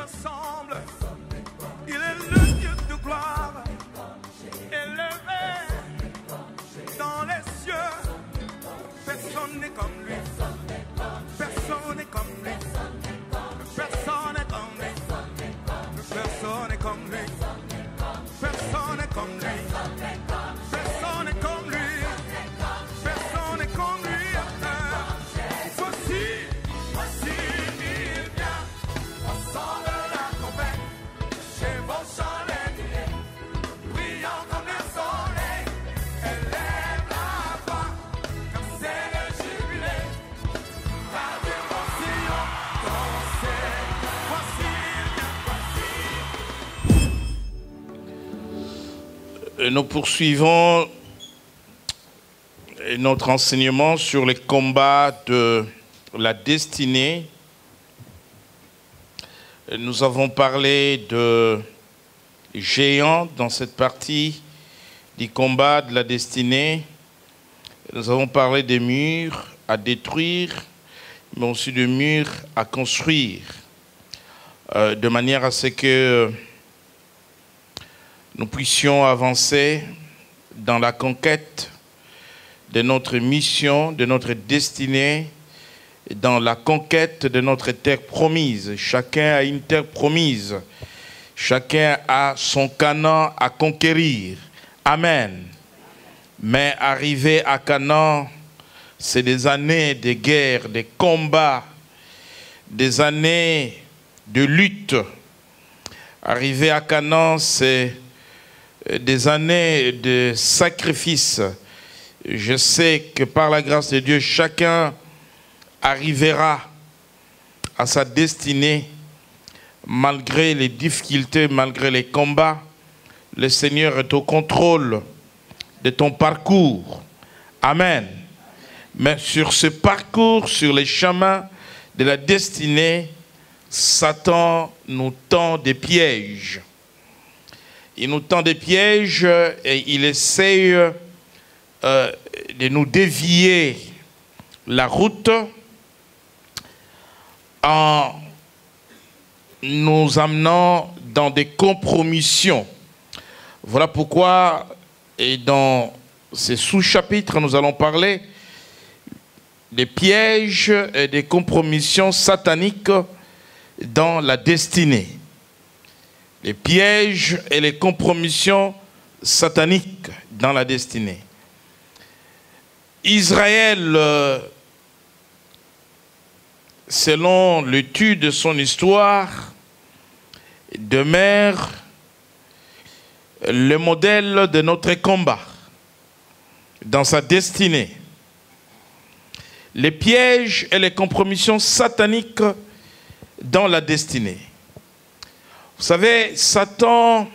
ressemble. Il est le Dieu de gloire, élevé dans les cieux. Personne n'est comme lui. Personne n'est comme lui. Personne n'est comme lui. Personne n'est comme lui. Personne n'est comme lui. Personne n'est comme lui. Personne n'est comme lui. Voici, il vient. Au son de la trompette, chez vos chandeliers, brillant comme le soleil, élève la voix, comme c'est le jubilé. Radio Sion, dansez. Voici, il vient. Nous poursuivons notre enseignement sur les combats de la destinée. Nous avons parlé de géants dans cette partie du combat de la destinée. Nous avons parlé des murs à détruire, mais aussi de murs à construire, de manière à ce que nous puissions avancer dans la conquête de notre mission, de notre destinée, dans la conquête de notre terre promise. Chacun a une terre promise. Chacun a son Canaan à conquérir. Amen. Mais arriver à Canaan, c'est des années de guerre, de combats, des années de lutte. Arriver à Canaan, c'est des années de sacrifice. Je sais que par la grâce de Dieu, chacun arrivera à sa destinée malgré les difficultés, malgré les combats. Le Seigneur est au contrôle de ton parcours. Amen. Mais sur ce parcours, sur les chemins de la destinée, Satan nous tend des pièges. Il nous tend des pièges et il essaye de nous dévier la route en nous amenant dans des compromissions. Voilà pourquoi, et dans ces sous-chapitres, nous allons parler des pièges et des compromissions sataniques dans la destinée. Les pièges et les compromissions sataniques dans la destinée. Israël, selon l'étude de son histoire, demeure le modèle de notre combat dans sa destinée. Les pièges et les compromissions sataniques dans la destinée. Vous savez, Satan,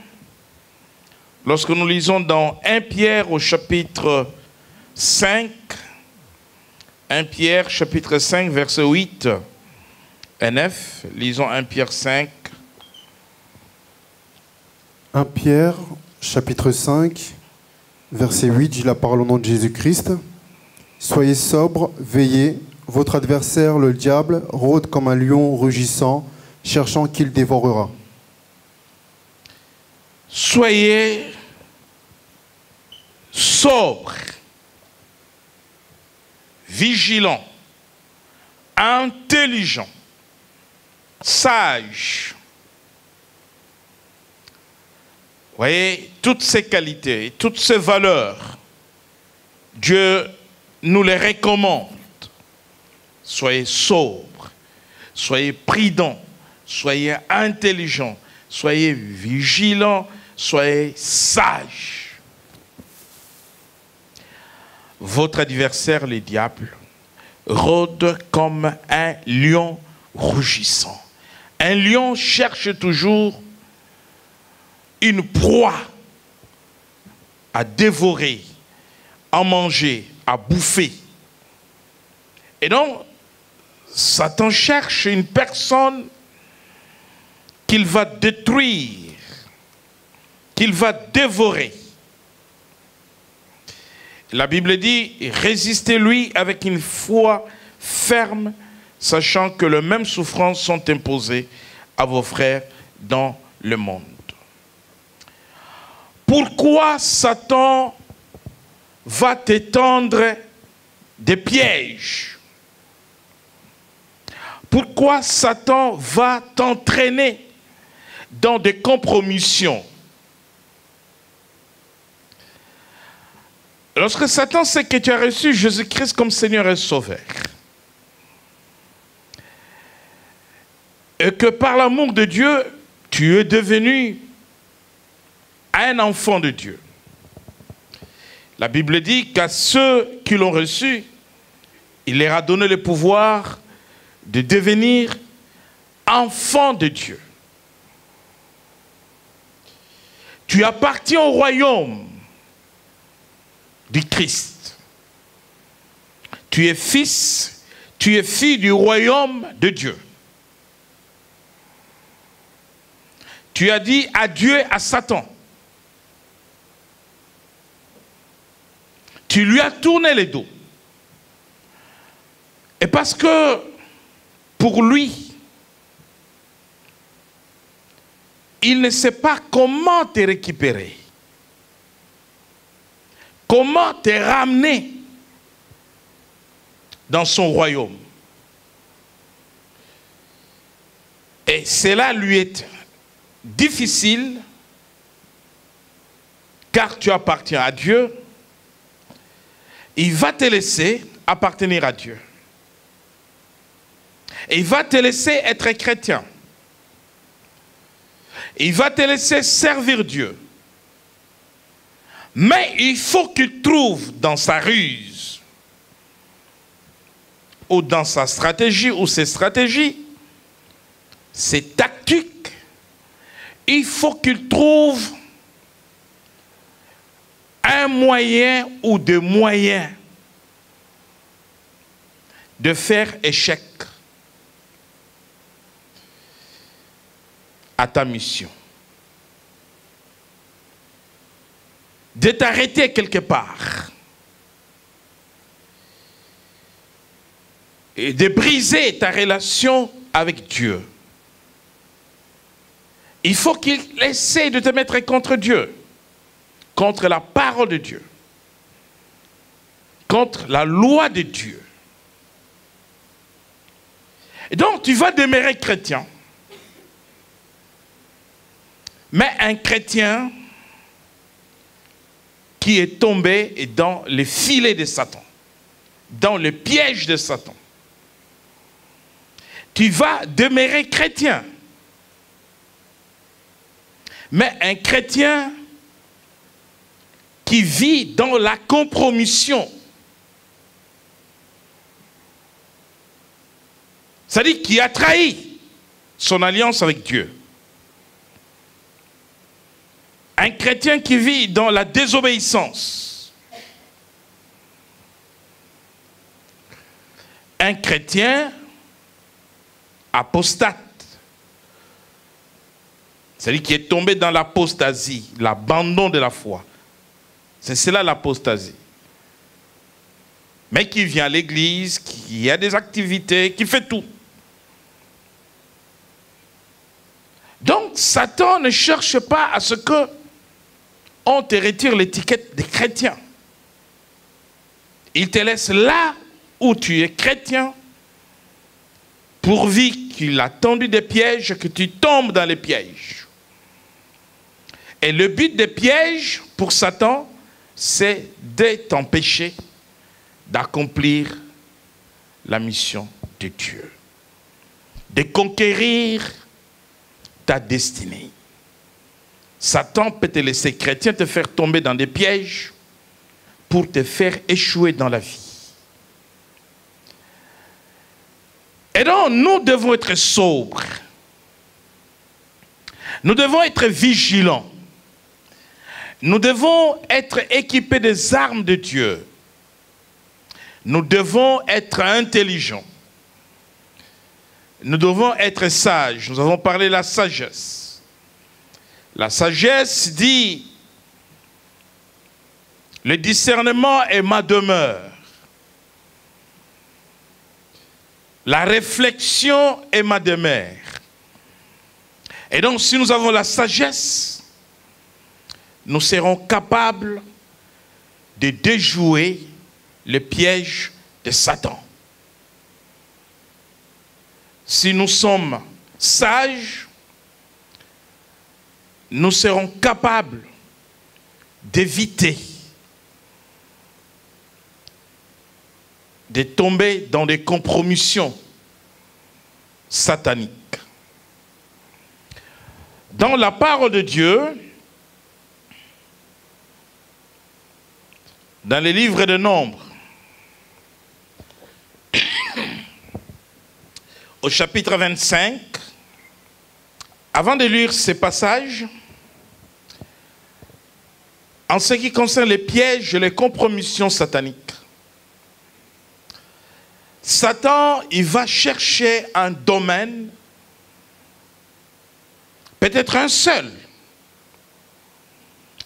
lorsque nous lisons dans 1 Pierre au chapitre 5, 1 Pierre chapitre 5 verset 8 et 9, lisons 1 Pierre 5. 1 Pierre chapitre 5 verset 8, j'ai la parole au nom de Jésus-Christ. Soyez sobres, veillez, votre adversaire le diable rôde comme un lion rugissant, cherchant qui le dévorera. Soyez sobres, vigilants, intelligents, sages. Vous voyez, toutes ces qualités, toutes ces valeurs, Dieu nous les recommande. Soyez sobres, soyez prudents, soyez intelligents, soyez vigilants, soyez sages. Votre adversaire, le diable, rôde comme un lion rugissant. Un lion cherche toujours une proie à dévorer, à manger, à bouffer. Et donc, Satan cherche une personne qu'il va détruire, qu'il va dévorer. La Bible dit, résistez-lui avec une foi ferme, sachant que les mêmes souffrances sont imposées à vos frères dans le monde. Pourquoi Satan va t'étendre des pièges? Pourquoi Satan va t'entraîner dans des compromissions? Lorsque Satan sait que tu as reçu Jésus-Christ comme Seigneur et Sauveur, et que par l'amour de Dieu, tu es devenu un enfant de Dieu. La Bible dit qu'à ceux qui l'ont reçu, il leur a donné le pouvoir de devenir enfants de Dieu. Tu appartiens au royaume du Christ. Tu es fils, tu es fille du royaume de Dieu. Tu as dit adieu à Satan. Tu lui as tourné le dos. Et parce que pour lui, il ne sait pas comment te récupérer. Comment te ramener dans son royaume. Et cela lui est difficile, car tu appartiens à Dieu. Il va te laisser appartenir à Dieu. Et il va te laisser être chrétien. Il va te laisser servir Dieu. Mais il faut qu'il trouve dans sa ruse, ou dans sa stratégie, ou ses stratégies, ses tactiques, il faut qu'il trouve un moyen ou des moyens de faire échec à ta mission. De t'arrêter quelque part. Et de briser ta relation avec Dieu. Il faut qu'il essaie de te mettre contre Dieu. Contre la parole de Dieu. Contre la loi de Dieu. Et donc tu vas demeurer chrétien. Mais un chrétien qui est tombé dans les filets de Satan, dans le piège de Satan. Tu vas demeurer chrétien. Mais un chrétien qui vit dans la compromission. C'est-à-dire qui a trahi son alliance avec Dieu. Un chrétien qui vit dans la désobéissance. Un chrétien apostate. C'est-à-dire qui est tombé dans l'apostasie, l'abandon de la foi. C'est cela l'apostasie. Mais qui vient à l'église, qui a des activités, qui fait tout. Donc Satan ne cherche pas à ce que on te retire l'étiquette de chrétien. Il te laisse là où tu es chrétien, pourvu qu'il a tendu des pièges, que tu tombes dans les pièges. Et le but des pièges pour Satan, c'est de t'empêcher d'accomplir la mission de Dieu. De conquérir ta destinée. Satan peut te laisser chrétien, te faire tomber dans des pièges pour te faire échouer dans la vie. Et donc, nous devons être sobres. Nous devons être vigilants. Nous devons être équipés des armes de Dieu. Nous devons être intelligents. Nous devons être sages. Nous avons parlé de la sagesse. La sagesse dit, le discernement est ma demeure. La réflexion est ma demeure. Et donc, si nous avons la sagesse, nous serons capables de déjouer le piège de Satan. Si nous sommes sages, nous serons capables d'éviter de tomber dans des compromissions sataniques. Dans la parole de Dieu, dans les livres de Nombres, au chapitre 25, avant de lire ces passages, en ce qui concerne les pièges et les compromissions sataniques, Satan, il va chercher un domaine, peut-être un seul,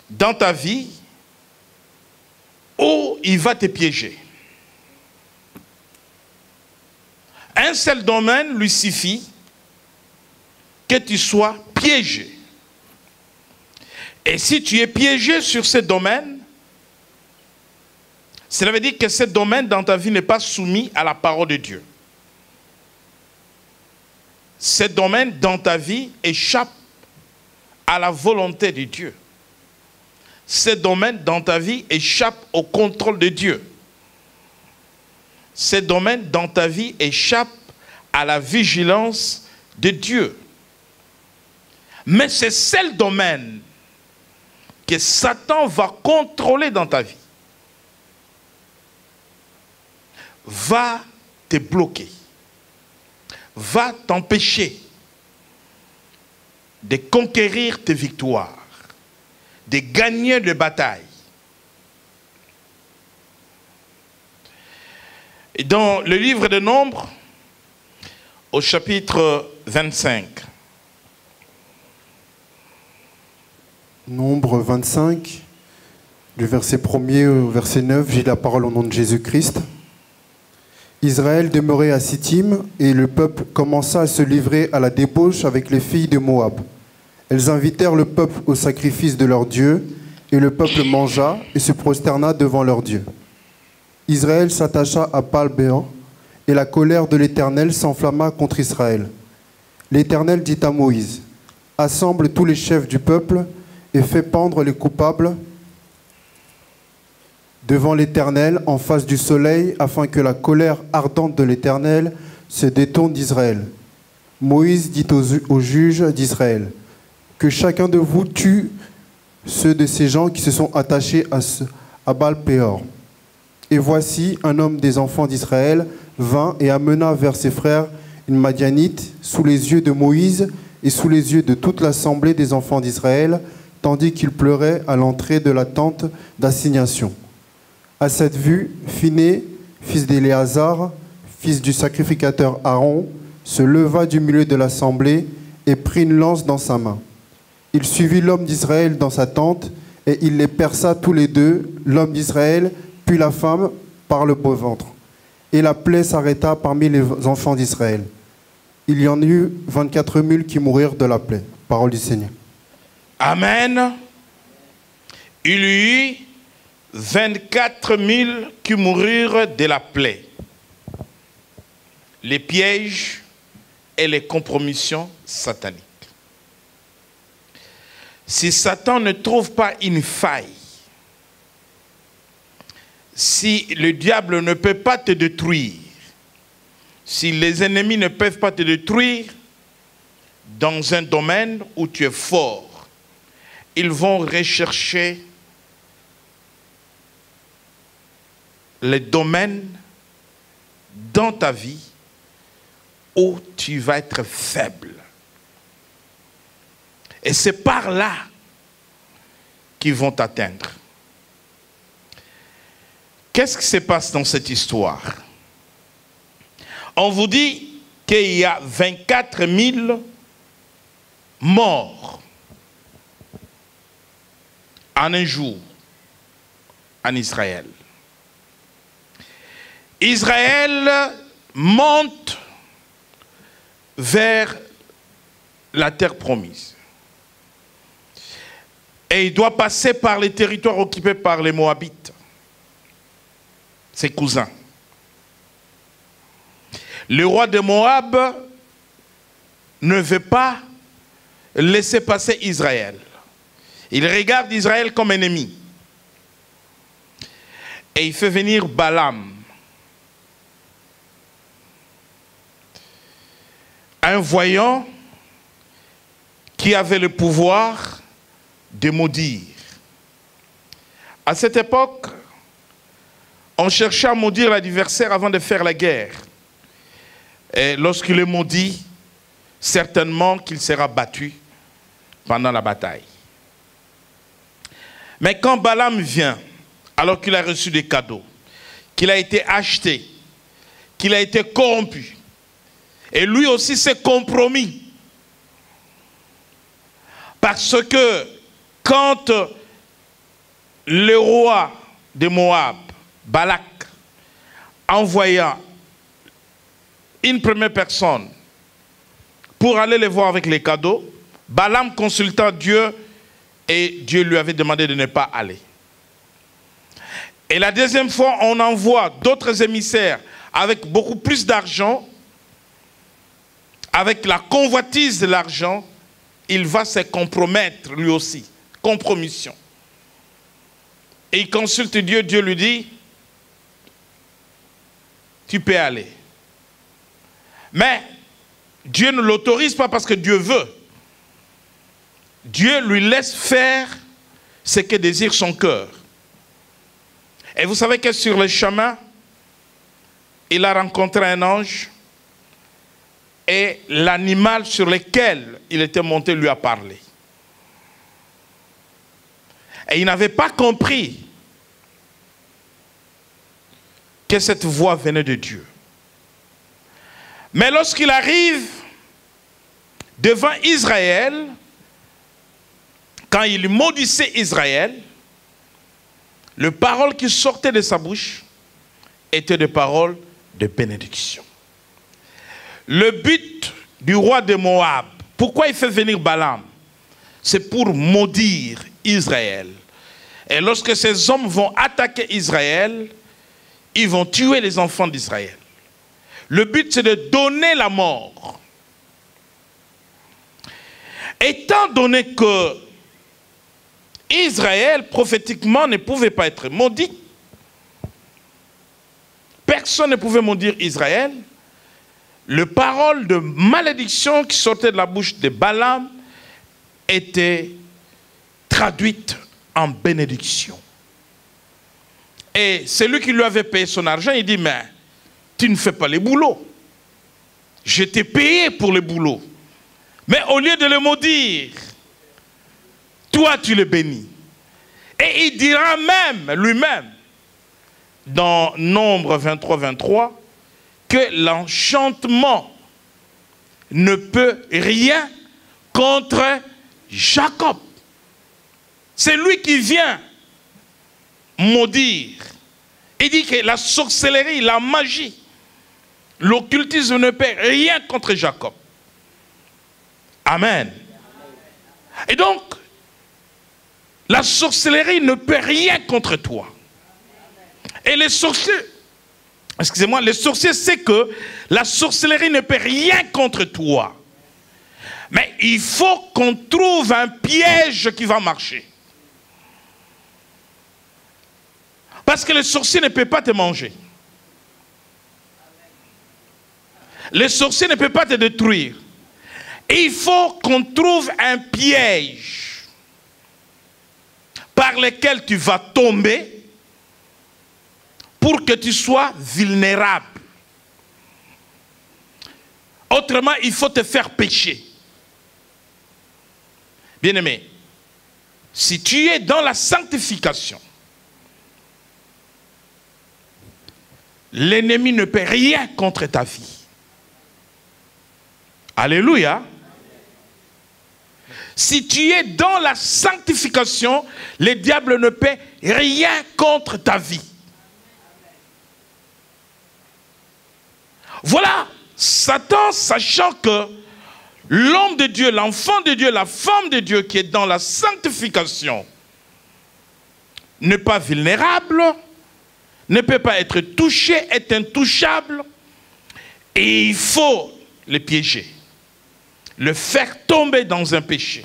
dans ta vie, où il va te piéger. Un seul domaine lui suffit que tu sois piégé. Et si tu es piégé sur ce domaine, cela veut dire que ce domaine dans ta vie n'est pas soumis à la parole de Dieu. Ce domaine dans ta vie échappe à la volonté de Dieu. Ce domaine dans ta vie échappe au contrôle de Dieu. Ce domaine dans ta vie échappe à la vigilance de Dieu. Mais c'est ce domaine que Satan va contrôler dans ta vie. Va te bloquer. Va t'empêcher de conquérir tes victoires, de gagner des batailles. Et dans le livre de Nombres, au chapitre 25. Nombre 25, du verset 1er au verset 9, j'ai la parole au nom de Jésus-Christ. Israël demeurait à Sittim, et le peuple commença à se livrer à la débauche avec les filles de Moab. Elles invitèrent le peuple au sacrifice de leur Dieu, et le peuple mangea et se prosterna devant leur Dieu. Israël s'attacha à Baal-Béor, et la colère de l'Éternel s'enflamma contre Israël. L'Éternel dit à Moïse, « Assemble tous les chefs du peuple, et fais pendre les coupables devant l'Éternel en face du soleil, afin que la colère ardente de l'Éternel se détourne d'Israël. » Moïse dit aux juges d'Israël, « Que chacun de vous tue ceux de ces gens qui se sont attachés à Baal-Péor. » Et voici, un homme des enfants d'Israël vint et amena vers ses frères une Madianite sous les yeux de Moïse et sous les yeux de toute l'assemblée des enfants d'Israël, tandis qu'il pleurait à l'entrée de la tente d'assignation. À cette vue, Phiné, fils d'Éléazar, fils du sacrificateur Aaron, se leva du milieu de l'assemblée et prit une lance dans sa main. Il suivit l'homme d'Israël dans sa tente, et il les perça tous les deux, l'homme d'Israël, puis la femme, par le beau ventre. Et la plaie s'arrêta parmi les enfants d'Israël. Il y en eut 24 000 qui moururent de la plaie. Parole du Seigneur. Amen. Il y eut 24 000 qui moururent de la plaie. Les pièges et les compromissions sataniques. Si Satan ne trouve pas une faille, si le diable ne peut pas te détruire, si les ennemis ne peuvent pas te détruire dans un domaine où tu es fort, ils vont rechercher les domaines dans ta vie où tu vas être faible. Et c'est par là qu'ils vont t'atteindre. Qu'est-ce qui se passe dans cette histoire? On vous dit qu'il y a 24 000 morts en un jour en Israël. Israël monte vers la terre promise. Et il doit passer par les territoires occupés par les Moabites, ses cousins. Le roi de Moab ne veut pas laisser passer Israël. Il regarde Israël comme ennemi. Et il fait venir Balaam, un voyant qui avait le pouvoir de maudire. À cette époque, on cherchait à maudire l'adversaire avant de faire la guerre. Et lorsqu'il est maudit, certainement qu'il sera battu pendant la bataille. Mais quand Balaam vient, alors qu'il a reçu des cadeaux, qu'il a été acheté, qu'il a été corrompu, et lui aussi s'est compromis, parce que quand le roi de Moab, Balak, envoya une première personne pour aller les voir avec les cadeaux, Balaam consulta Dieu et Dieu lui avait demandé de ne pas aller. Et la deuxième fois, on envoie d'autres émissaires avec beaucoup plus d'argent, avec la convoitise de l'argent, il va se compromettre lui aussi. Compromission. Et il consulte Dieu, Dieu lui dit, tu peux aller. Mais Dieu ne l'autorise pas parce que Dieu veut. Dieu lui laisse faire ce que désire son cœur. Et vous savez que sur le chemin, il a rencontré un ange et l'animal sur lequel il était monté lui a parlé. Et il n'avait pas compris que cette voix venait de Dieu. Mais lorsqu'il arrive devant Israël, quand il maudissait Israël, les paroles qui sortaient de sa bouche étaient des paroles de bénédiction. Le but du roi de Moab, pourquoi il fait venir Balaam? C'est pour maudire Israël. Et lorsque ces hommes vont attaquer Israël, ils vont tuer les enfants d'Israël. Le but, c'est de donner la mort. Étant donné que Israël, prophétiquement, ne pouvait pas être maudit, personne ne pouvait maudire Israël, les paroles de malédiction qui sortaient de la bouche de Balaam étaient traduites en bénédiction. Et celui qui lui avait payé son argent, il dit, mais tu ne fais pas les boulots. Je t'ai payé pour le boulot. Mais au lieu de le maudire, toi tu le bénis. Et il dira même, lui-même, dans Nombre 23-23, que l'enchantement ne peut rien contre Jacob. C'est lui qui vient maudire. Il dit que la sorcellerie, la magie, l'occultisme ne peut rien contre Jacob. Amen. Et donc, la sorcellerie ne peut rien contre toi. Et les sorciers, excusez-moi, les sorciers savent que la sorcellerie ne peut rien contre toi. Mais il faut qu'on trouve un piège qui va marcher. Parce que le sorcier ne peut pas te manger. Le sorcier ne peut pas te détruire. Et il faut qu'on trouve un piège par lequel tu vas tomber pour que tu sois vulnérable. Autrement, il faut te faire pécher. Bien-aimé, si tu es dans la sanctification, l'ennemi ne peut rien contre ta vie. Alléluia. Si tu es dans la sanctification, le diable ne peut rien contre ta vie. Voilà, Satan, sachant que l'homme de Dieu, l'enfant de Dieu, la femme de Dieu qui est dans la sanctification n'est pas vulnérable, ne peut pas être touché, est intouchable. Et il faut le piéger, le faire tomber dans un péché.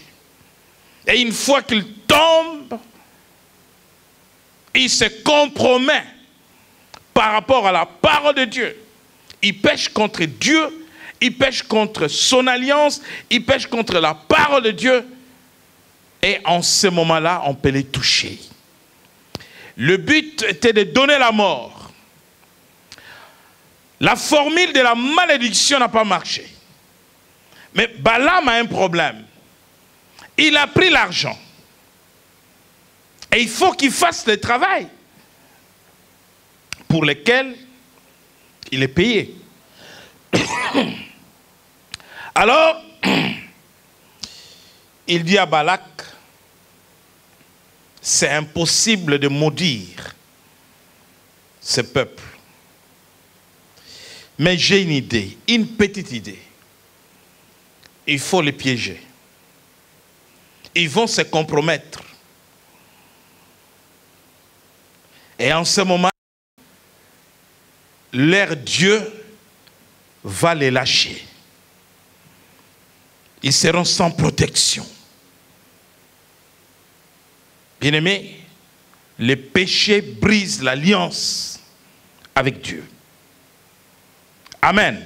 Et une fois qu'il tombe, il se compromet par rapport à la parole de Dieu. Il pêche contre Dieu, il pêche contre son alliance, il pêche contre la parole de Dieu. Et en ce moment-là, on peut les toucher. Le but était de donner la mort. La formule de la malédiction n'a pas marché. Mais Balaam a un problème. Il a pris l'argent. Et il faut qu'il fasse le travail pour lequel il est payé. Alors, il dit à Balak, c'est impossible de maudire ce peuple. Mais j'ai une idée, une petite idée. Il faut les piéger. Ils vont se compromettre. Et en ce moment, leur Dieu va les lâcher. Ils seront sans protection. Bien-aimés, le péché brise l'alliance avec Dieu. Amen.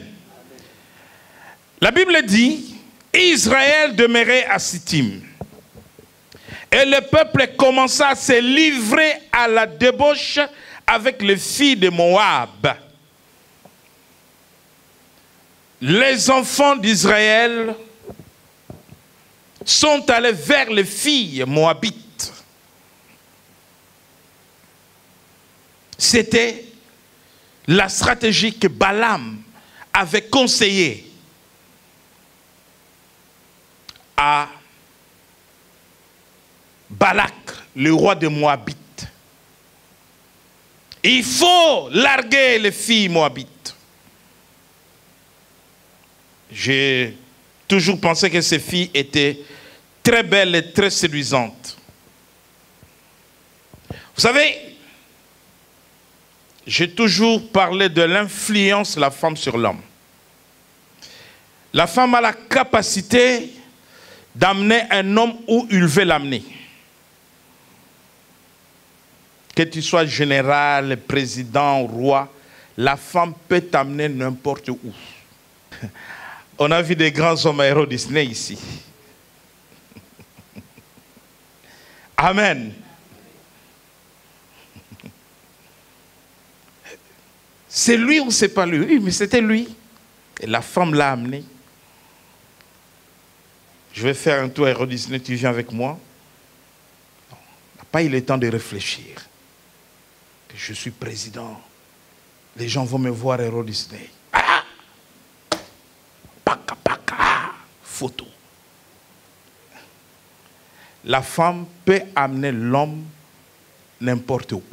La Bible dit, Israël demeurait à Sittim. Et le peuple commença à se livrer à la débauche avec les filles de Moab. Les enfants d'Israël sont allés vers les filles moabites. C'était la stratégie que Balaam avait conseillée à Balak, le roi de Moabite. Il faut larguer les filles moabites. J'ai toujours pensé que ces filles étaient très belles et très séduisantes. Vous savez, j'ai toujours parlé de l'influence de la femme sur l'homme. La femme a la capacité d'amener un homme où il veut l'amener. Que tu sois général, président, roi, la femme peut t'amener n'importe où. On a vu des grands hommes à Euro Disney ici. Amen. C'est lui ou c'est pas lui? Oui, mais c'était lui. Et la femme l'a amené. Je vais faire un tour à Euro Disney, tu viens avec moi? Non, on n'a pas eu le temps de réfléchir. Que je suis président. Les gens vont me voir à Euro Disney. Ah! Paka, paka, photo. La femme peut amener l'homme n'importe où.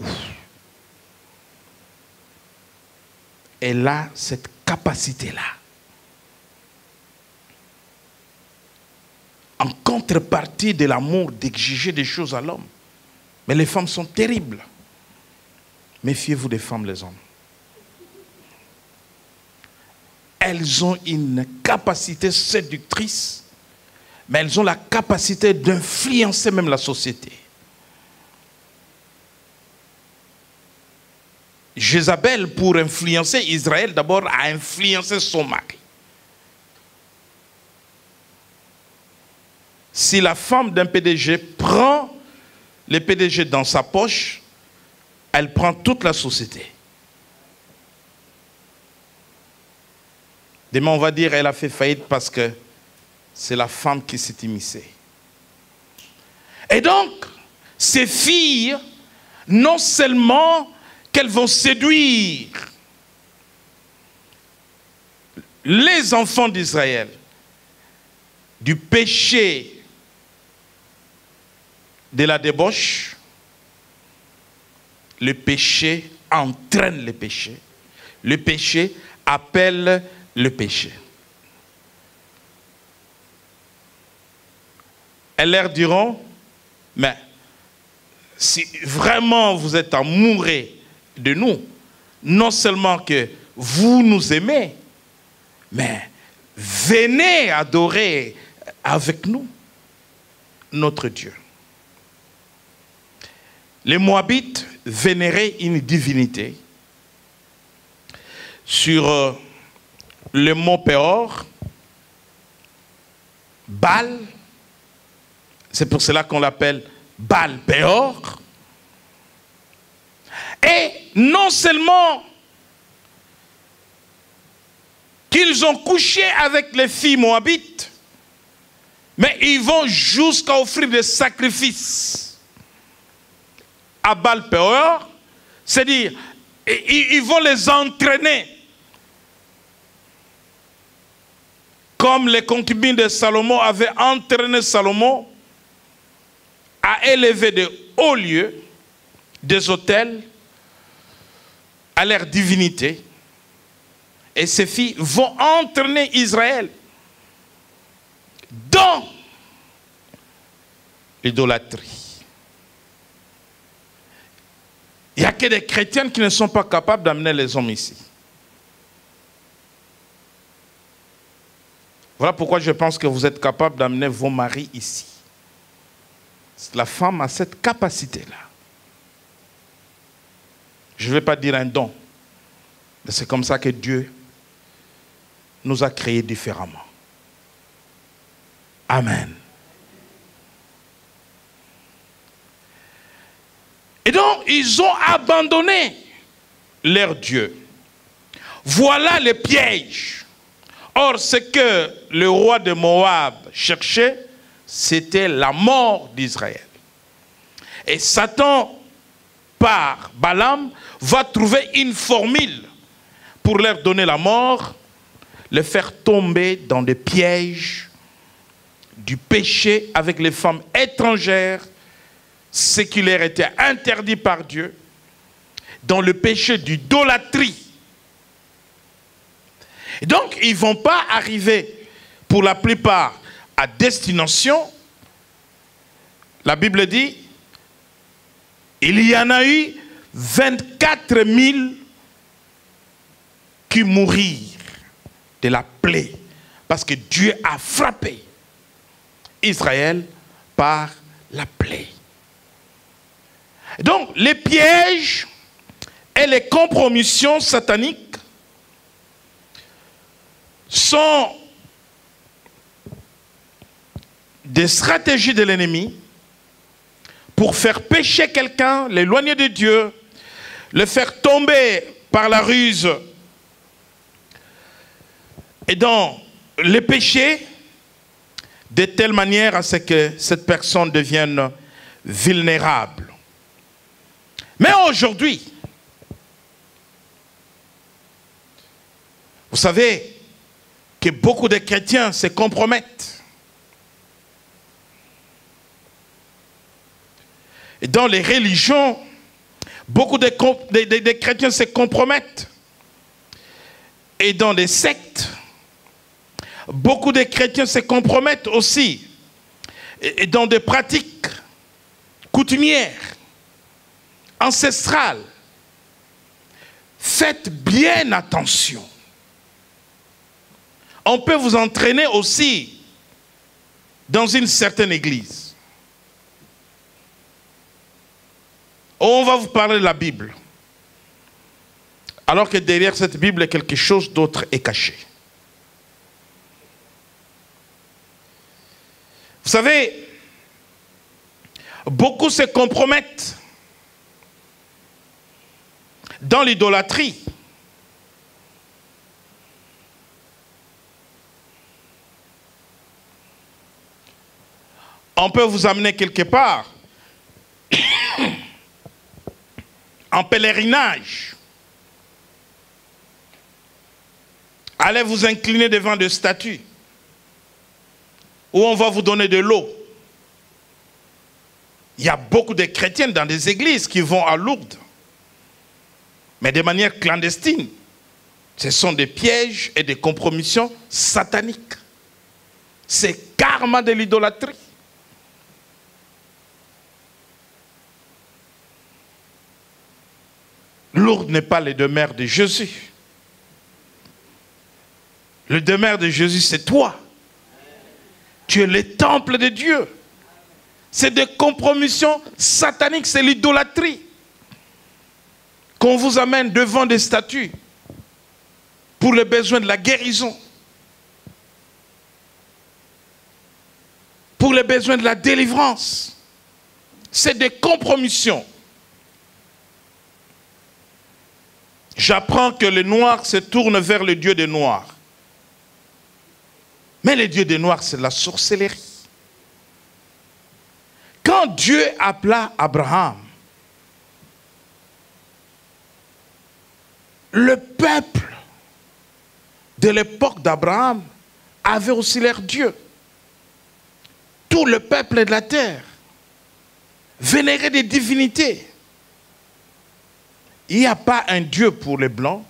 Elle a cette capacité-là. En contrepartie de l'amour d'exiger des choses à l'homme. Mais les femmes sont terribles. Méfiez-vous des femmes, les hommes. Elles ont une capacité séductrice, mais elles ont la capacité d'influencer même la société. Jézabel, pour influencer Israël, d'abord a influencé son mari. Si la femme d'un PDG prend le PDG dans sa poche, elle prend toute la société. Demain, on va dire qu'elle a fait faillite parce que c'est la femme qui s'est immiscée. Et donc, ces filles, non seulement qu'elles vont séduire les enfants d'Israël du péché de la débauche, le péché entraîne le péché appelle le péché. elles leur diront, mais si vraiment vous êtes amoureux de nous, non seulement que vous nous aimez, mais venez adorer avec nous notre Dieu. Les Moabites vénéraient une divinité sur le mont Péor, Baal. C'est pour cela qu'on l'appelle Baal Péor. Et non seulement qu'ils ont couché avec les filles moabites, mais ils vont jusqu'à offrir des sacrifices à Baal Péor, c'est-à-dire ils vont les entraîner comme les concubines de Salomon avaient entraîné Salomon à élever de hauts lieux, des autels à leur divinité. Et ces filles vont entraîner Israël dans l'idolâtrie. Il n'y a que des chrétiens qui ne sont pas capables d'amener les hommes ici. Voilà pourquoi je pense que vous êtes capables d'amener vos maris ici. La femme a cette capacité-là. Je ne vais pas dire un don, mais c'est comme ça que Dieu nous a créés différemment. Amen. Et donc, ils ont abandonné leur Dieu. Voilà le piège. Or, ce que le roi de Moab cherchait, c'était la mort d'Israël. Et Satan, par Balaam, va trouver une formule pour leur donner la mort, les faire tomber dans des pièges du péché avec les femmes étrangères, ce qui leur était interdit par Dieu, dans le péché d'idolâtrie. Et donc, ils ne vont pas arriver, pour la plupart, à destination. La Bible dit, il y en a eu 24 000 qui mourirent de la plaie, parce que Dieu a frappé Israël par la plaie. Donc, les pièges et les compromissions sataniques sont des stratégies de l'ennemi pour faire pécher quelqu'un, l'éloigner de Dieu, le faire tomber par la ruse et dans le péché, de telle manière à ce que cette personne devienne vulnérable. Mais aujourd'hui, vous savez que beaucoup de chrétiens se compromettent. Et dans les religions, beaucoup de chrétiens se compromettent. Et dans les sectes, beaucoup de chrétiens se compromettent aussi. Et dans des pratiques coutumières, ancestrales. Faites bien attention. On peut vous entraîner aussi dans une certaine église. On va vous parler de la Bible. Alors que derrière cette Bible, quelque chose d'autre est caché. Vous savez, beaucoup se compromettent dans l'idolâtrie. On peut vous amener quelque part en pèlerinage. Allez vous incliner devant des statues où on va vous donner de l'eau. Il y a beaucoup de chrétiens dans des églises qui vont à Lourdes, mais de manière clandestine. Ce sont des pièges et des compromissions sataniques. C'est karma de l'idolâtrie. Lourdes n'est pas le demeure de Jésus. Le demeure de Jésus, c'est toi. Tu es le temple de Dieu. C'est des compromissions sataniques, c'est l'idolâtrie. Qu'on vous amène devant des statues pour les besoins de la guérison, pour les besoins de la délivrance. C'est des compromissions. J'apprends que le noir se tourne vers le Dieu des noirs. Mais le Dieu des noirs, c'est la sorcellerie. Quand Dieu appela Abraham, le peuple de l'époque d'Abraham avait aussi leur Dieu. Tout le peuple de la terre vénérait des divinités. Il n'y a pas un Dieu pour les blancs,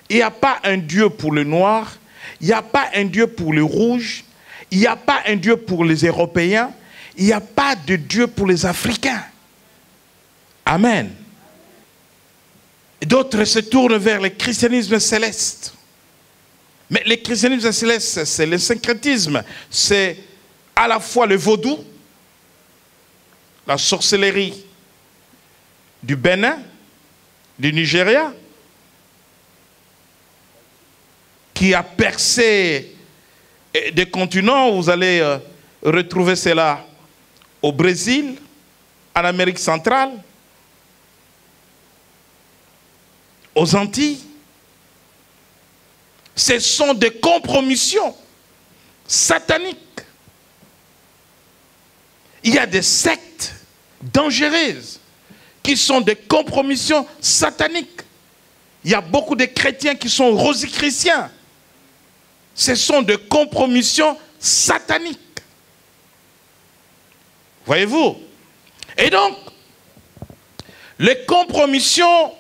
il n'y a pas un Dieu pour les noirs, il n'y a pas un Dieu pour les rouges, il n'y a pas un Dieu pour les Européens, il n'y a pas de Dieu pour les Africains. Amen. D'autres se tournent vers le christianisme céleste. Mais le christianisme céleste, c'est le syncrétisme. C'est à la fois le vaudou, la sorcellerie du Bénin, du Nigeria, qui a percé des continents. Vous allez retrouver cela au Brésil, en Amérique centrale, aux Antilles. Ce sont des compromissions sataniques. Il y a des sectes dangereuses qui sont des compromissions sataniques. Il y a beaucoup de chrétiens qui sont rosicruciens. Ce sont des compromissions sataniques. Voyez-vous? Et donc, les compromissions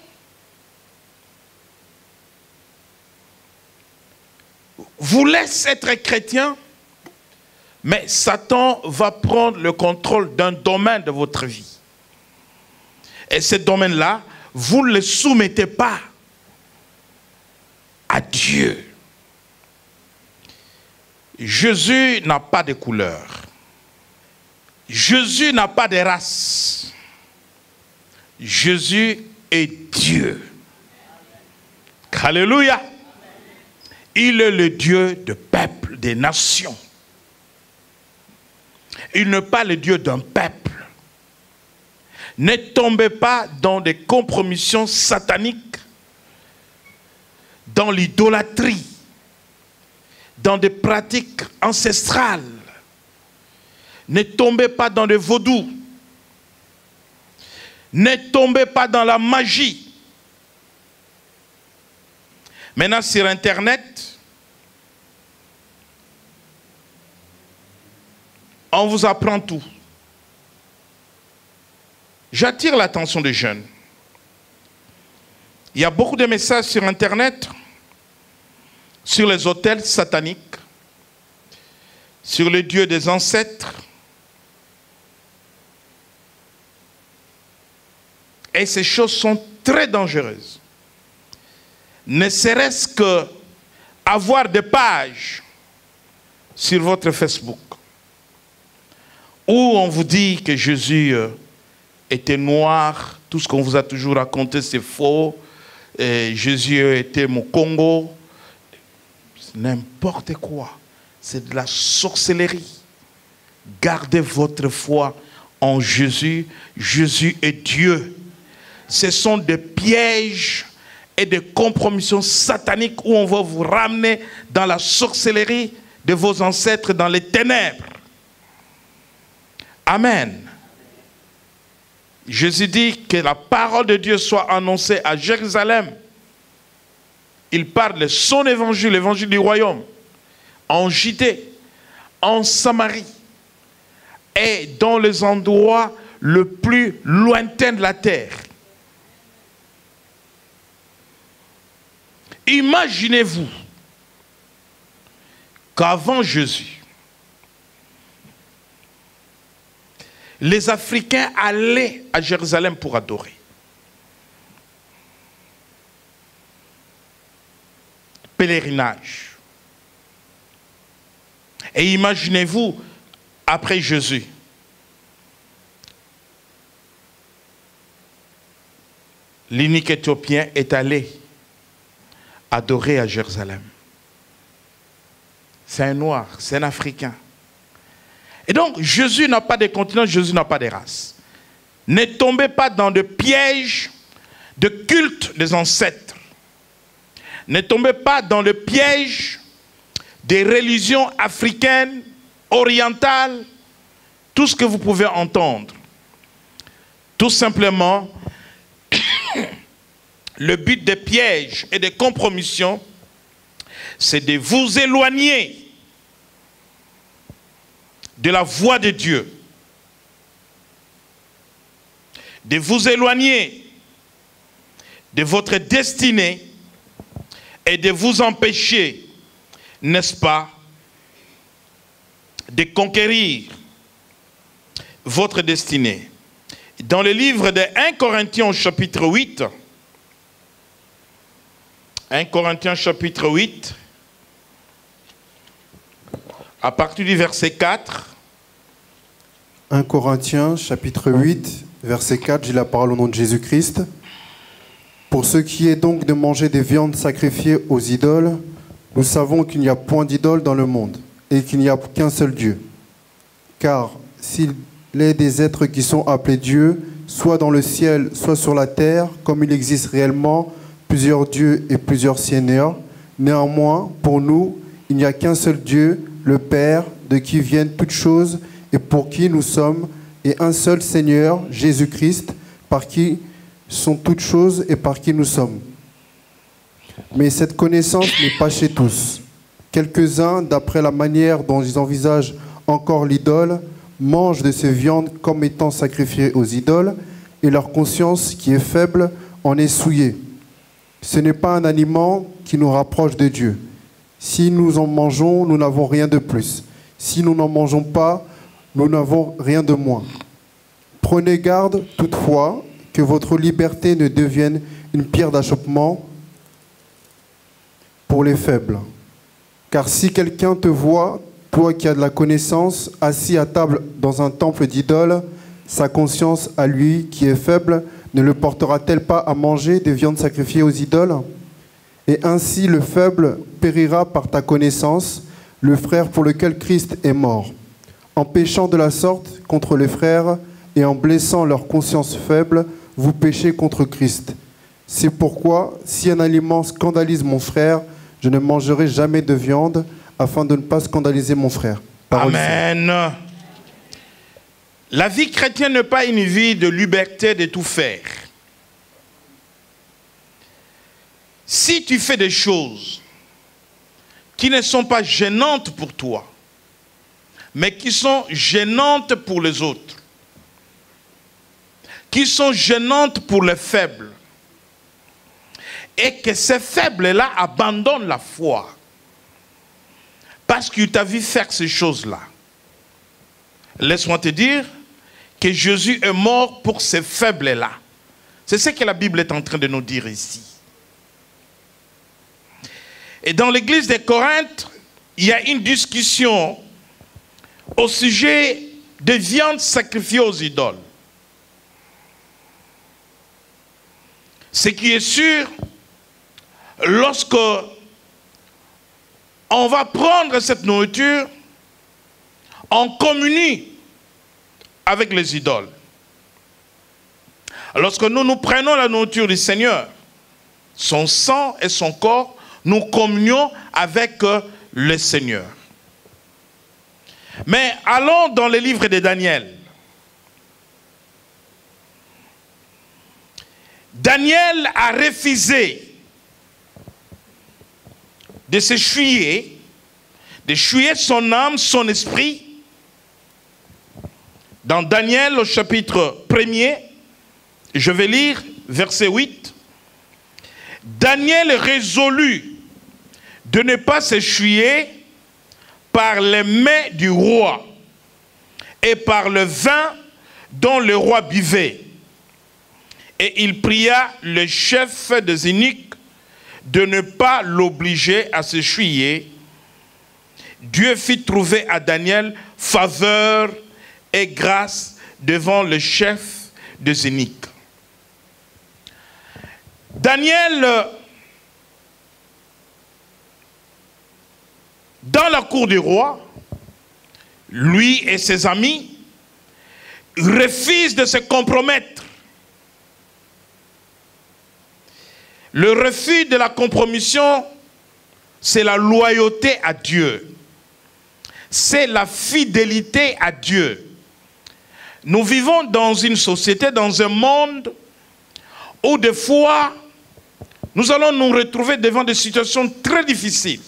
vous laissent être chrétien, mais Satan va prendre le contrôle d'un domaine de votre vie. Et ce domaine-là, vous ne le soumettez pas à Dieu. Jésus n'a pas de couleur. Jésus n'a pas de race. Jésus est Dieu. Alléluia. Il est le Dieu de peuple, des nations. Il n'est pas le Dieu d'un peuple. Ne tombez pas dans des compromissions sataniques, dans l'idolâtrie, dans des pratiques ancestrales. Ne tombez pas dans le vaudou. Ne tombez pas dans la magie. Maintenant, sur Internet, on vous apprend tout. J'attire l'attention des jeunes. Il y a beaucoup de messages sur Internet, sur les autels sataniques, sur les dieux des ancêtres. Et ces choses sont très dangereuses. Ne serait-ce que avoir des pages sur votre Facebook où on vous dit que Jésus était noir, tout ce qu'on vous a toujours raconté c'est faux, et Jésus était mon Congo, n'importe quoi, c'est de la sorcellerie. Gardez votre foi en Jésus, Jésus est Dieu. Ce sont des pièges et des compromissions sataniques où on va vous ramener dans la sorcellerie de vos ancêtres, dans les ténèbres. Amen. Jésus dit que la parole de Dieu soit annoncée à Jérusalem. Il parle de son évangile, l'évangile du royaume, en Judée, en Samarie et dans les endroits les plus lointains de la terre. Imaginez-vous qu'avant Jésus, les Africains allaient à Jérusalem pour adorer. pèlerinage. Et imaginez-vous, après Jésus, l'unique Éthiopien est allé adorer à Jérusalem. C'est un noir, c'est un Africain. Et donc, Jésus n'a pas de continent, Jésus n'a pas de race. Ne tombez pas dans le piège de culte des ancêtres. Ne tombez pas dans le piège des religions africaines, orientales, tout ce que vous pouvez entendre. Tout simplement, le but des pièges et des compromissions, c'est de vous éloigner de la voie de Dieu, de vous éloigner de votre destinée et de vous empêcher, n'est-ce pas, de conquérir votre destinée. Dans le livre de 1 Corinthiens chapitre 8, 1 Corinthiens chapitre 8, à partir du verset 4. 1 Corinthiens chapitre 8, verset 4, j'ai la parole au nom de Jésus-Christ. Pour ce qui est donc de manger des viandes sacrifiées aux idoles, nous savons qu'il n'y a point d'idole dans le monde et qu'il n'y a qu'un seul Dieu. Car s'il est des êtres qui sont appelés Dieu, soit dans le ciel, soit sur la terre, comme il existe réellement plusieurs dieux et plusieurs seigneurs, néanmoins, pour nous, il n'y a qu'un seul Dieu, le Père, de qui viennent toutes choses et pour qui nous sommes, et un seul Seigneur, Jésus-Christ, par qui sont toutes choses et par qui nous sommes. Mais cette connaissance n'est pas chez tous. Quelques-uns, d'après la manière dont ils envisagent encore l'idole, mangent de ces viandes comme étant sacrifiées aux idoles, et leur conscience, qui est faible, en est souillée. Ce n'est pas un aliment qui nous rapproche de Dieu. Si nous en mangeons, nous n'avons rien de plus. Si nous n'en mangeons pas, nous n'avons rien de moins. Prenez garde, toutefois, que votre liberté ne devienne une pierre d'achoppement pour les faibles. Car si quelqu'un te voit, toi qui as de la connaissance, assis à table dans un temple d'idole, sa conscience à lui, qui est faible, ne le portera-t-elle pas à manger des viandes sacrifiées aux idoles? Et ainsi le faible périra par ta connaissance, le frère pour lequel Christ est mort. En péchant de la sorte contre les frères et en blessant leur conscience faible, vous péchez contre Christ. C'est pourquoi, si un aliment scandalise mon frère, je ne mangerai jamais de viande, afin de ne pas scandaliser mon frère. Parole Amen. La vie chrétienne n'est pas une vie de liberté de tout faire. Si tu fais des choses qui ne sont pas gênantes pour toi, mais qui sont gênantes pour les autres, qui sont gênantes pour les faibles, et que ces faibles-là abandonnent la foi, parce que tu t'as vu faire ces choses-là. Laisse-moi te dire que Jésus est mort pour ces faibles-là. C'est ce que la Bible est en train de nous dire ici. Et dans l'église de Corinthe, il y a une discussion au sujet des viandes sacrifiées aux idoles. Ce qui est sûr, lorsque on va prendre cette nourriture, on communie avec les idoles. Lorsque nous prenons la nourriture du Seigneur, son sang et son corps, nous communions avec le Seigneur. Mais allons dans le livre de Daniel. Daniel a refusé de se souiller, de souiller son âme, son esprit. Dans Daniel, au chapitre 1er, je vais lire verset 8. Daniel résolut de ne pas se souiller par les mains du roi et par le vin dont le roi buvait. Et il pria le chef des eunuques de ne pas l'obliger à se souiller, Dieu fit trouver à Daniel faveur et grâce devant le chef des eunuques. Daniel, dans la cour du roi, lui et ses amis refusent de se compromettre. Le refus de la compromission, c'est la loyauté à Dieu. C'est la fidélité à Dieu. Nous vivons dans une société, dans un monde où des fois, nous allons nous retrouver devant des situations très difficiles.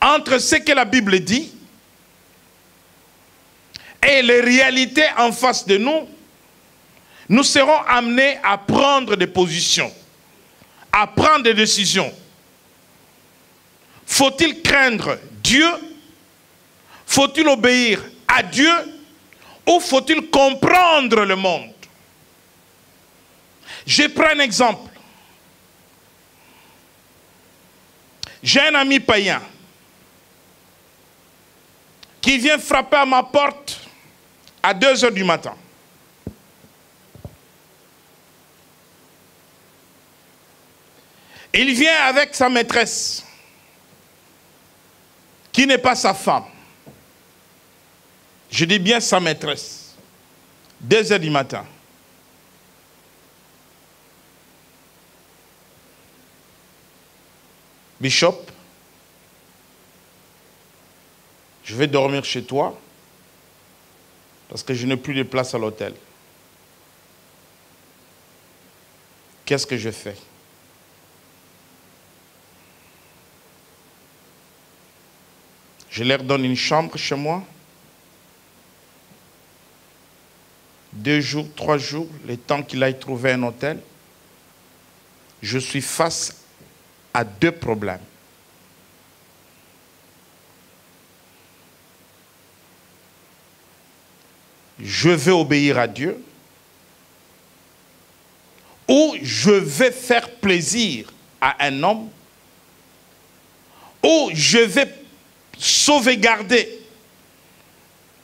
Entre ce que la Bible dit et les réalités en face de nous, nous serons amenés à prendre des positions, à prendre des décisions. Faut-il craindre Dieu? Faut-il obéir à Dieu? Ou faut-il comprendre le monde? Je prends un exemple. J'ai un ami païen qui vient frapper à ma porte à 2 heures du matin. Il vient avec sa maîtresse, qui n'est pas sa femme. Je dis bien sa maîtresse. 2 heures du matin. Bishop, je vais dormir chez toi parce que je n'ai plus de place à l'hôtel. Qu'est-ce que je fais? Je leur donne une chambre chez moi. 2 jours, 3 jours, le temps qu'il aille trouver un hôtel. Je suis face à 2 problèmes. Je vais obéir à Dieu ou je vais faire plaisir à un homme ou je vais sauvegarder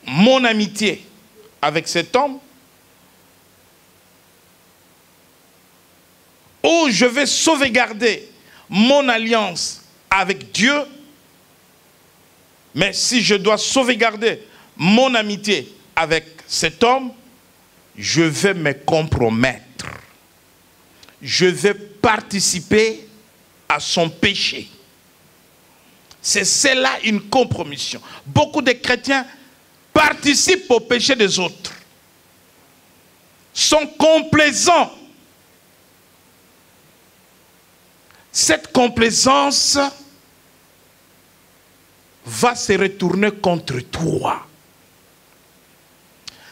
mon amitié avec cet homme ou je vais sauvegarder mon alliance avec Dieu, mais si je dois sauvegarder mon amitié avec cet homme, je vais me compromettre. Je vais participer à son péché. C'est cela une compromission. Beaucoup de chrétiens participent au péché des autres, sont complaisants. Cette complaisance va se retourner contre toi.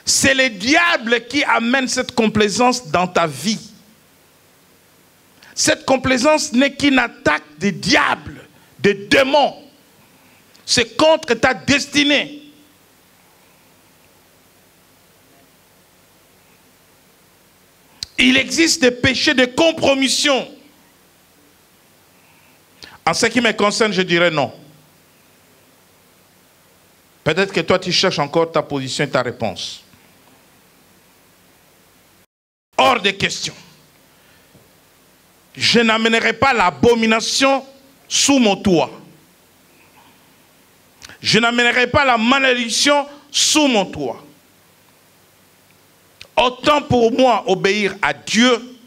C'est le diable qui amène cette complaisance dans ta vie. Cette complaisance n'est qu'une attaque des diables, des démons. C'est contre ta destinée. Il existe des péchés de compromission. En ce qui me concerne, je dirais non. Peut-être que toi, tu cherches encore ta position et ta réponse. Hors de question. Je n'amènerai pas l'abomination sous mon toit. Je n'amènerai pas la malédiction sous mon toit. Autant pour moi obéir à Dieu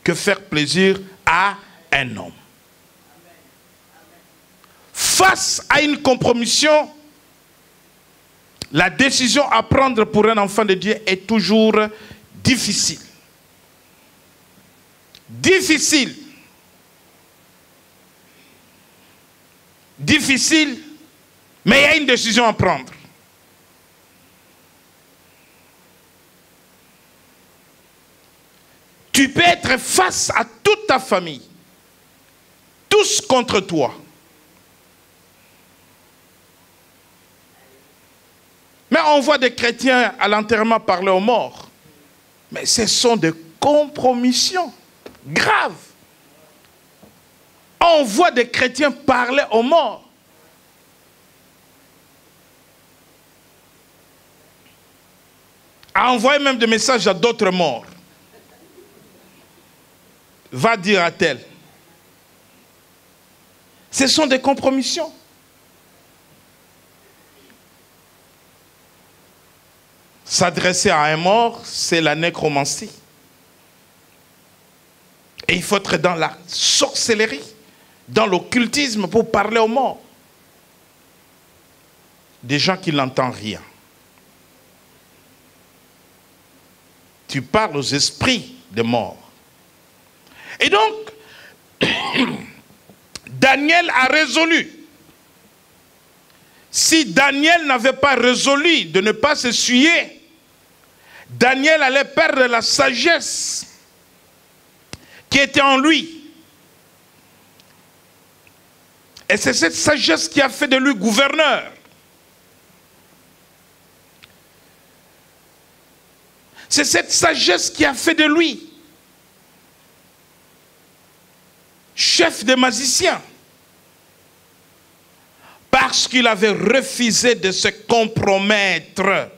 que faire plaisir à un homme. Face à une compromission, la décision à prendre pour un enfant de Dieu est toujours difficile. Difficile. Difficile, mais il y a une décision à prendre. Tu peux être face à toute ta famille, tous contre toi. Mais on voit des chrétiens à l'enterrement parler aux morts. Mais ce sont des compromissions graves. On voit des chrétiens parler aux morts. À envoyer même des messages à d'autres morts. Va dire à tel. Ce sont des compromissions. S'adresser à un mort, c'est la nécromancie. Et il faut être dans la sorcellerie, dans l'occultisme pour parler aux morts. Des gens qui n'entendent rien. Tu parles aux esprits des morts. Et donc, Daniel a résolu. Si Daniel n'avait pas résolu de ne pas s'essuyer, Daniel allait perdre la sagesse qui était en lui. Et c'est cette sagesse qui a fait de lui gouverneur. C'est cette sagesse qui a fait de lui chef des magiciens. Parce qu'il avait refusé de se compromettre.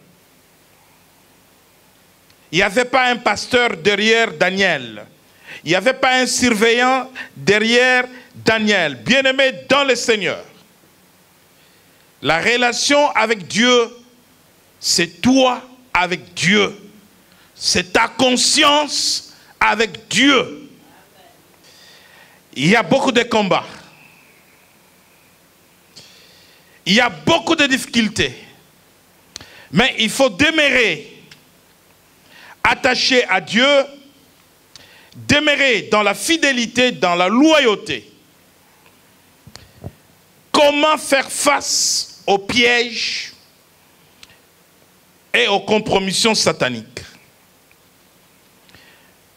Il n'y avait pas un pasteur derrière Daniel. Il n'y avait pas un surveillant derrière Daniel. Bien-aimé dans le Seigneur. La relation avec Dieu, c'est toi avec Dieu. C'est ta conscience avec Dieu. Il y a beaucoup de combats. Il y a beaucoup de difficultés. Mais il faut demeurer attaché à Dieu, demeurer dans la fidélité, dans la loyauté. Comment faire face aux pièges et aux compromissions sataniques?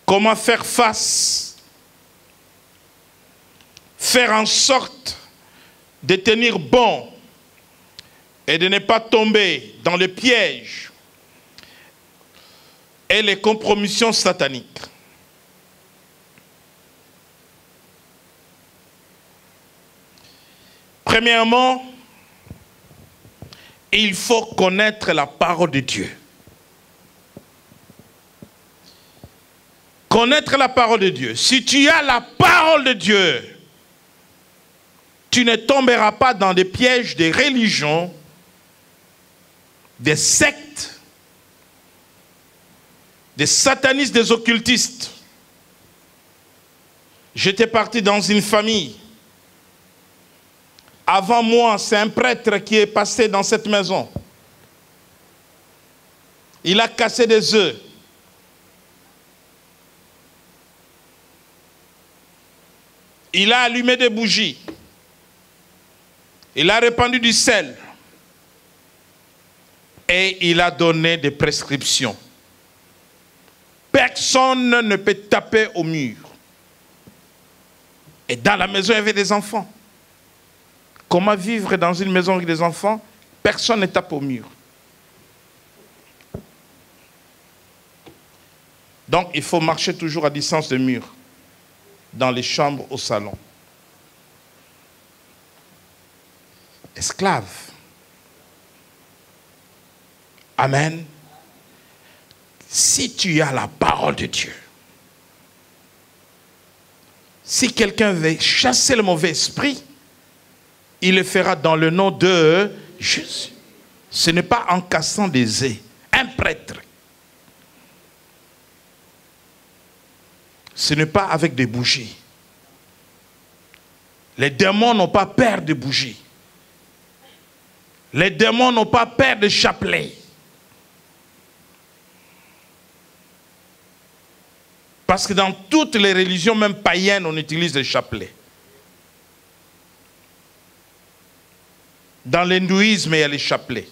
Comment faire face, faire en sorte de tenir bon et de ne pas tomber dans le piège et les compromissions sataniques. Premièrement, il faut connaître la parole de Dieu. Connaître la parole de Dieu. Si tu as la parole de Dieu, tu ne tomberas pas dans des pièges des religions, des sectes, des satanistes, des occultistes. J'étais parti dans une famille. Avant moi, c'est un prêtre qui est passé dans cette maison. Il a cassé des œufs. Il a allumé des bougies. Il a répandu du sel. Et il a donné des prescriptions. Personne ne peut taper au mur. Et dans la maison, il y avait des enfants. Comment vivre dans une maison avec des enfants? Personne ne tape au mur. Donc, il faut marcher toujours à distance de mur. Dans les chambres, au salon. Esclave. Amen. Si tu as la parole de Dieu, si quelqu'un veut chasser le mauvais esprit, il le fera dans le nom de Jésus. Ce n'est pas en cassant des œufs. Un prêtre. Ce n'est pas avec des bougies. Les démons n'ont pas peur de bougies. Les démons n'ont pas peur de chapelets. Parce que dans toutes les religions, même païennes, on utilise les chapelets. Dans l'hindouisme, il y a les chapelets.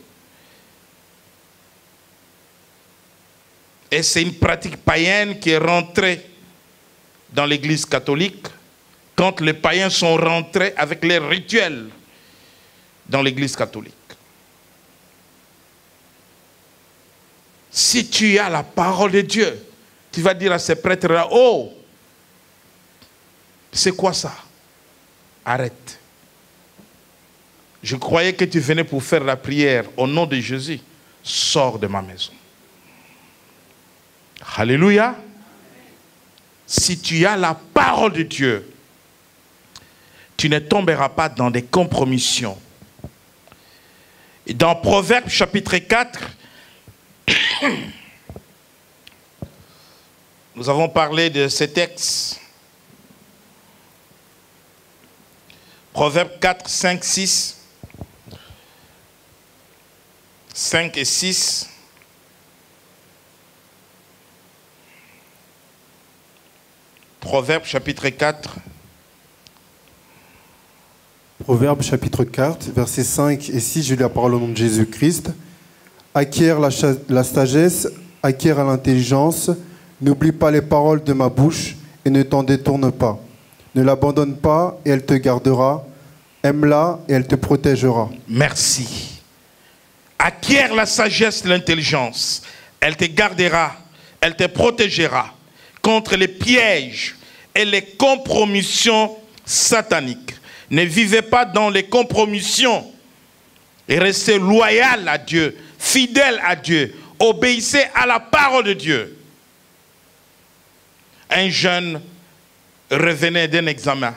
Et c'est une pratique païenne qui est rentrée dans l'église catholique quand les païens sont rentrés avec les rituels dans l'église catholique. Si tu as la parole de Dieu, tu vas dire à ces prêtres-là, oh, c'est quoi ça? Arrête. Je croyais que tu venais pour faire la prière au nom de Jésus. Sors de ma maison. Alléluia. Si tu as la parole de Dieu, tu ne tomberas pas dans des compromissions. Et dans Proverbes chapitre 4, nous avons parlé de ces textes. Proverbes 4, 5, 6. 5 et 6. Proverbes chapitre 4. Proverbes chapitre 4, versets 5 et 6, je lis la parole au nom de Jésus-Christ. Acquiert la sagesse, acquiert l'intelligence, n'oublie pas les paroles de ma bouche et ne t'en détourne pas. Ne l'abandonne pas et elle te gardera. Aime-la et elle te protégera. Merci. Acquiert la sagesse, l'intelligence. Elle te gardera, elle te protégera contre les pièges et les compromissions sataniques. Ne vivez pas dans les compromissions et restez loyal à Dieu, fidèle à Dieu. Obéissez à la parole de Dieu. Un jeune revenait d'un examen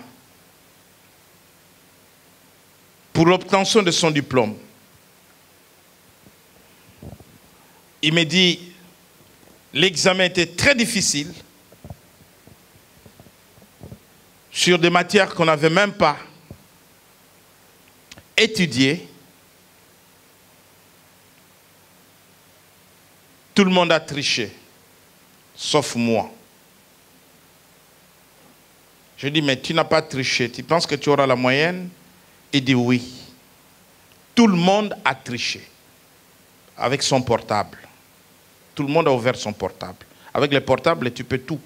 pour l'obtention de son diplôme. Il me dit, l'examen était très difficile sur des matières qu'on n'avait même pas étudiées. Tout le monde a triché, sauf moi. Je dis, mais tu n'as pas triché, tu penses que tu auras la moyenne? Il dit oui. Tout le monde a triché avec son portable. Tout le monde a ouvert son portable. Avec les portables, tu peux tout.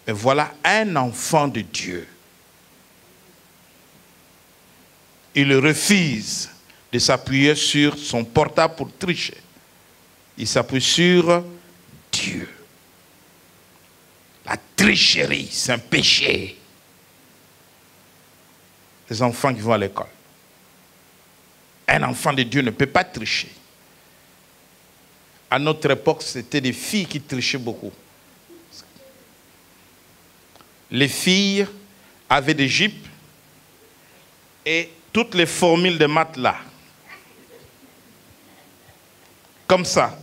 Et voilà un enfant de Dieu. Il refuse de s'appuyer sur son portable pour tricher. Il s'appuie sur Dieu. La tricherie, c'est un péché. Les enfants qui vont à l'école. Un enfant de Dieu ne peut pas tricher. À notre époque, c'était des filles qui trichaient beaucoup. Les filles avaient des jupes et toutes les formules de maths là. Comme ça.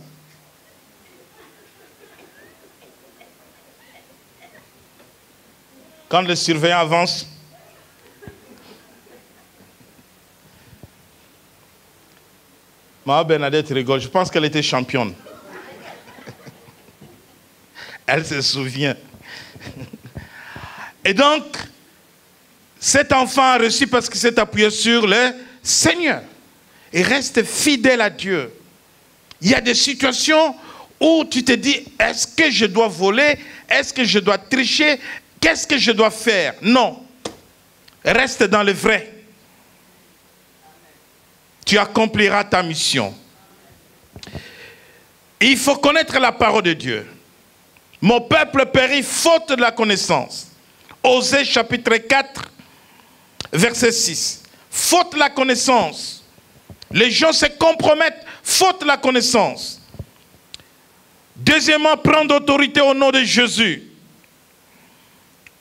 Quand le surveillant avance, Maman Bernadette rigole, je pense qu'elle était championne. Elle se souvient. Et donc, cet enfant a reçu parce qu'il s'est appuyé sur le Seigneur. Et reste fidèle à Dieu. Il y a des situations où tu te dis, est-ce que je dois voler? Est-ce que je dois tricher? Qu'est-ce que je dois faire? Non. Reste dans le vrai. Tu accompliras ta mission. Il faut connaître la parole de Dieu. Mon peuple périt faute de la connaissance. Osée chapitre 4, verset 6. Faute de la connaissance. Les gens se compromettent faute de la connaissance. Deuxièmement, prendre autorité au nom de Jésus.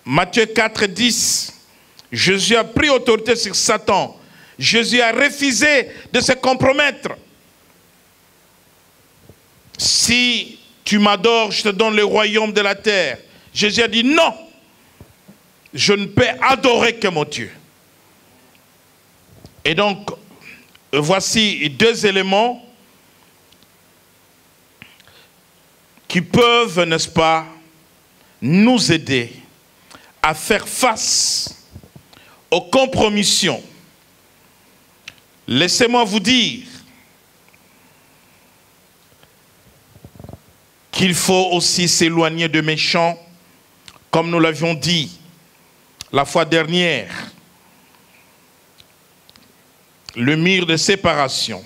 Matthieu 4, 10. Jésus a pris autorité sur Satan. Jésus a refusé de se compromettre. Si tu m'adores, je te donne le royaume de la terre. Jésus a dit non. Je ne peux adorer que mon Dieu. Et donc, voici deux éléments qui peuvent, n'est-ce pas, nous aider à faire face aux compromissions. Laissez-moi vous dire qu'il faut aussi s'éloigner de méchants, comme nous l'avions dit la fois dernière. Le mur de séparation.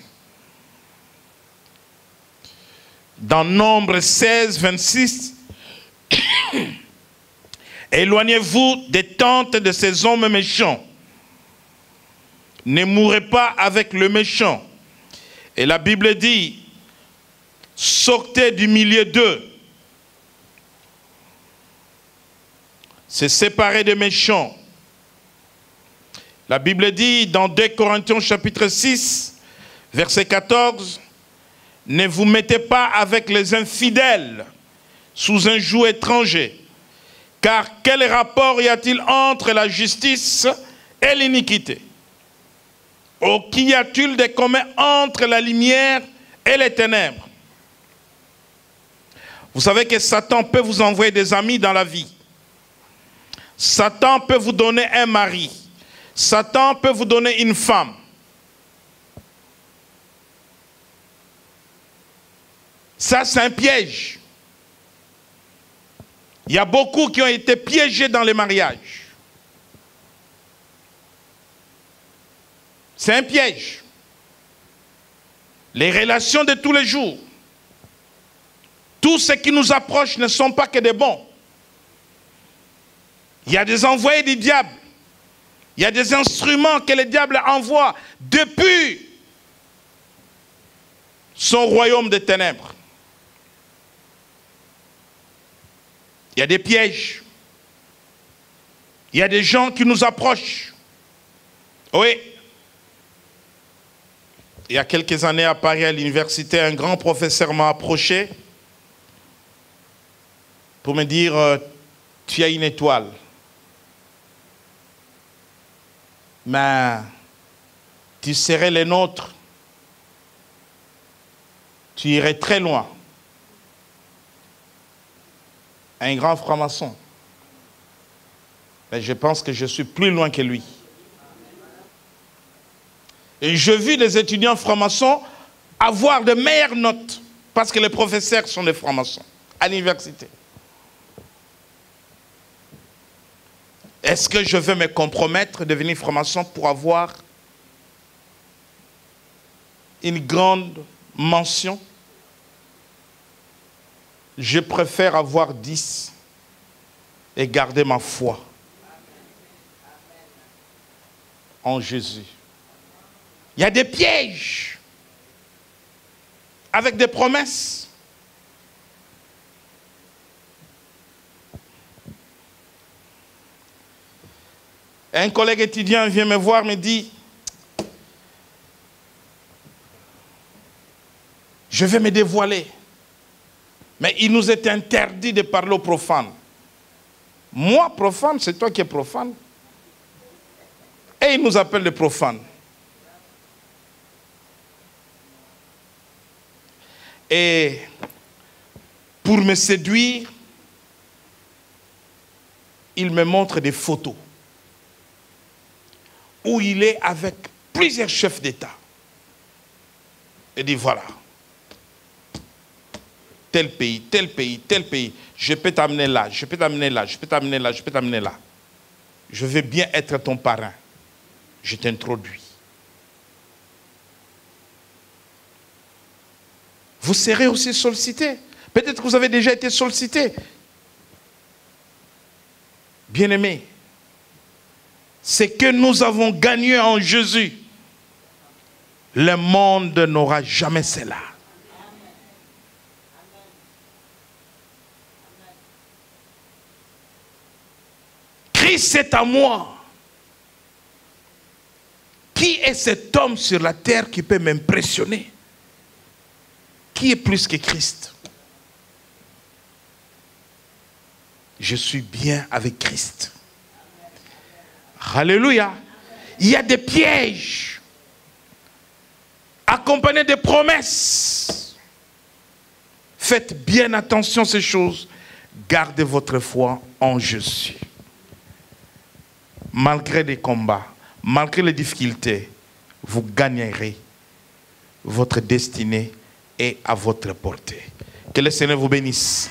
Dans Nombre 16, 26, Éloignez-vous des tentes de ces hommes méchants. Ne mourrez pas avec le méchant. Et la Bible dit, sortez du milieu d'eux. Se séparer des méchants. La Bible dit dans 2 Corinthiens chapitre 6, verset 14, ne vous mettez pas avec les infidèles sous un joug étranger. Car quel rapport y a-t-il entre la justice et l'iniquité? Ou qu'y a-t-il de commun entre la lumière et les ténèbres? Vous savez que Satan peut vous envoyer des amis dans la vie. Satan peut vous donner un mari. Satan peut vous donner une femme. Ça, c'est un piège. Il y a beaucoup qui ont été piégés dans les mariages. C'est un piège. Les relations de tous les jours. Tout ce qui nous approche ne sont pas que des bons. Il y a des envoyés du diable. Il y a des instruments que le diable envoie depuis son royaume de ténèbres. Il y a des pièges. Il y a des gens qui nous approchent. Oui. Il y a quelques années à Paris, à l'université, un grand professeur m'a approché pour me dire, tu as une étoile. Mais tu serais les nôtres. Tu irais très loin. Un grand franc-maçon. Mais je pense que je suis plus loin que lui. Et je vis les étudiants francs-maçons avoir de meilleures notes parce que les professeurs sont des francs-maçons à l'université. Est-ce que je veux me compromettre à devenir franc-maçon pour avoir une grande mention? Je préfère avoir 10 et garder ma foi en Jésus. Il y a des pièges avec des promesses. Un collègue étudiant vient me voir, me dit, je vais me dévoiler. Mais il nous est interdit de parler aux profanes. Moi, profane, c'est toi qui es profane. Et il nous appelle les profanes. Et pour me séduire, il me montre des photos où il est avec plusieurs chefs d'État. Il dit, voilà, tel pays, tel pays, tel pays, je peux t'amener là, je peux t'amener là, je peux t'amener là, je peux t'amener là. Je veux bien être ton parrain. Je t'introduis. Vous serez aussi sollicité. Peut-être que vous avez déjà été sollicité. Bien-aimés, ce que nous avons gagné en Jésus, le monde n'aura jamais cela. Christ est à moi. Qui est cet homme sur la terre qui peut m'impressionner? Qui est plus que Christ? Je suis bien avec Christ. Alléluia. Il y a des pièges accompagnés de promesses. Faites bien attention à ces choses. Gardez votre foi en Jésus. Malgré les combats, malgré les difficultés, vous gagnerez. Votre destinée est à votre portée. Que le Seigneur vous bénisse.